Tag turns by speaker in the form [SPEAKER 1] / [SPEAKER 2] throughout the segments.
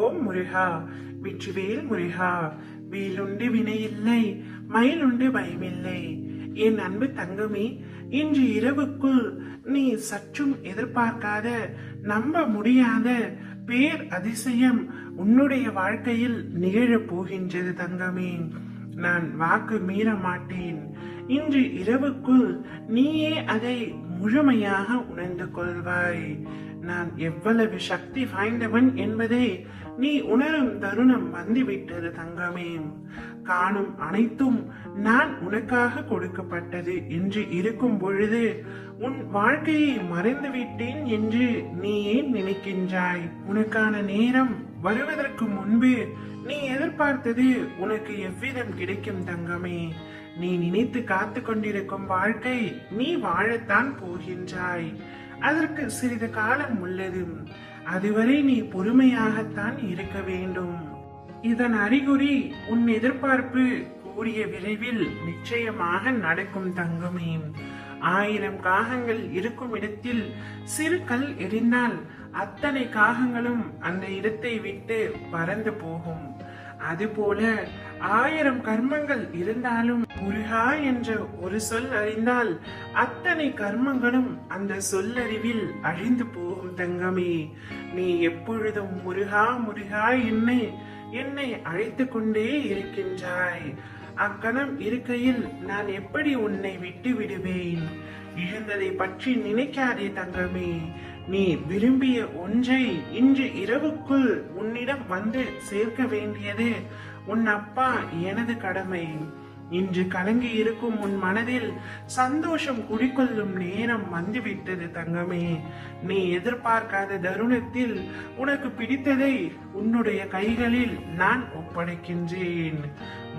[SPEAKER 1] ஓம் முருகா, வெற்றிவேல் முருகா. வேலுண்டு வினையில்லை, மயிலுண்டு பயமில்லை. என் அன்பு தங்கமே, இன்று இரவுக்குள் நீ சற்றும் எதிர்பார்க்காத, நம்ப முடியாத பேர் அதிசயம் உன்னுடைய வாழ்க்கையில் நிகழப் போகின்றது தங்கமே. நான் வாக்கு மீற மாட்டேன். இன்று இரவுக்குள் நீயே அதை முழுமையாக உணர்ந்து கொள்வாய். நான் எவ்வளவு சக்தி வாய்ந்தவன் என்பதை நீ உணரும் தருணம் வந்துவிட்டது தங்கமே. காணும் அனைத்தும் நான் உனக்காக கொடுக்கப்பட்டது என்று இருக்கும் பொழுது உன் வாழ்க்கையை மறந்துவிட்டேன் என்று நீ ஏன் நினைக்கின்றாய்? உனக்கான நேரம் வருவதற்கு முன்பு நீ எதிர்பார்த்தது உனக்கு எவ்விதம் கிடைக்கும் தங்கமே. நீ நினைத்து காத்து கொண்டிருக்கும் வாழ்க்கை நீ வாழத்தான் போகின்றாய். அதற்கு சிறிது காலம் உள்ளது. அதுவரை நீ பொறுமையாகத்தான் இருக்க வேண்டும். இதன் அறிகுறி உன் எதிர்பார்ப்பு கூடிய விரைவில் நிச்சயமாக நடக்கும் தங்கமே. 1000 காகங்கள் இருக்கும் இடத்தில் சிறு கல் எரிந்தால் அத்தனை காகங்களும் அந்த இடத்தை விட்டு பறந்து போகும். அதுபோல 1000 கர்மங்கள் இருந்தாலும் முருகா என்ற ஒரு சொல் அறிந்தால் அத்தனை கர்மங்களும் அந்த சொல்லறிவில் அழிந்து போகும் தங்கமே. நீ எப்பொழுதும் முருகா முருகா என்னை அழைத்து கொண்டே இருக்கின்றாய். அக்கணம் இருக்கையில் நான் எப்படி உன்னை விட்டு விடுவேன்? இழந்ததை பற்றி நினைக்காதே தங்கமே. நீ விரும்பிய ஒன்றை இன்று இரவுக்குள் உன்னிடம் வந்து சேர்க்க வேண்டியது உன் அப்பா எனது கடமை. இன்று கலங்கி இருக்கும் உன் மனதில் சந்தோஷம் குடிக்கொள்ளும் நேரம் வந்துவிட்டது தங்கமே. நீ எதிர்பார்க்காத தருணத்தில் உனக்கு பிடித்ததை உன்னுடைய கைகளில் நான் ஒப்படைக்கின்றேன்.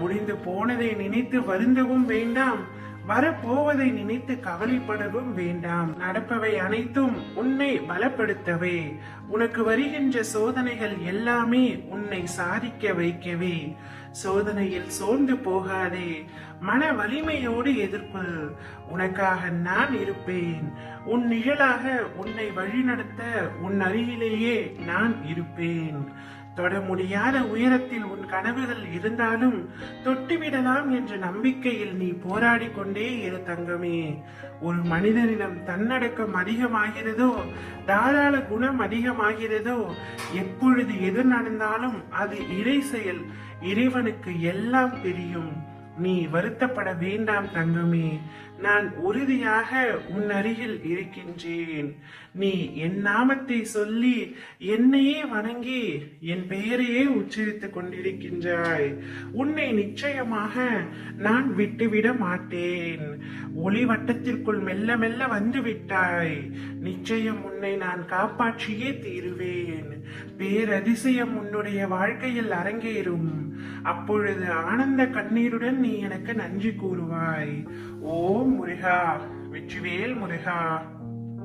[SPEAKER 1] முடிந்து போனதை நினைத்து வருந்தவும் வேண்டாம், வரப்போவதை நினைத்து கவலைப்படவும் வேண்டாம். நடப்பவை அனைத்தும் உன்னை பலப்படுத்தவே. உனக்கு வருகின்ற சோதனைகள் எல்லாமே உன்னை சாதிக்க வைக்கவே. சோதனையில் சோர்ந்து போகாதே, மன வலிமையோடு எதிர்கொள். உனக்காக நான் இருப்பேன். உன் நிழலாக உன்னை வழிநடத்த உன் அருகிலேயே நான் இருப்பேன். தொட முடியாத உயரத்தில் உன் கனவுகள் இருந்தாலும் தொட்டுவிடலாம் என்ற நம்பிக்கையில் நீ போராடி கொண்டே இரு தங்கமே. ஒரு மனிதனிடம் தன்னடக்கம் அதிகமாகிறதோ, தாராள குணம் அதிகமாகிறதோ, எப்பொழுது எது நடந்தாலும் அது இறை செயல். இறைவனுக்கு எல்லாம் தெரியும். நீ வருத்தப்பட வேண்டாம் தங்கமே. நான் உறுதியாக உன் அருகில் இருக்கின்றேன். நீ என் நாமத்தை சொல்லி என்னையே வணங்கி என் பெயரையே உச்சரித்துக் கொண்டிருக்கின்றாய். உன்னை நிச்சயமாக நான் விட்டுவிட மாட்டேன். ஒளி வட்டத்திற்குள் மெல்ல மெல்ல வந்து விட்டாய். நிச்சயம் உன்னை நான் காப்பாற்றியே தீருவேன். பேரதிசயம் உன்னுடைய வாழ்க்கையில் அரங்கேறும். அப்பொழுது ஆனந்த கண்ணீருடன் நீ எனக்கு நன்றி கூறுவாய். ஓம் முருகா, வெற்றிவேல் முருகா.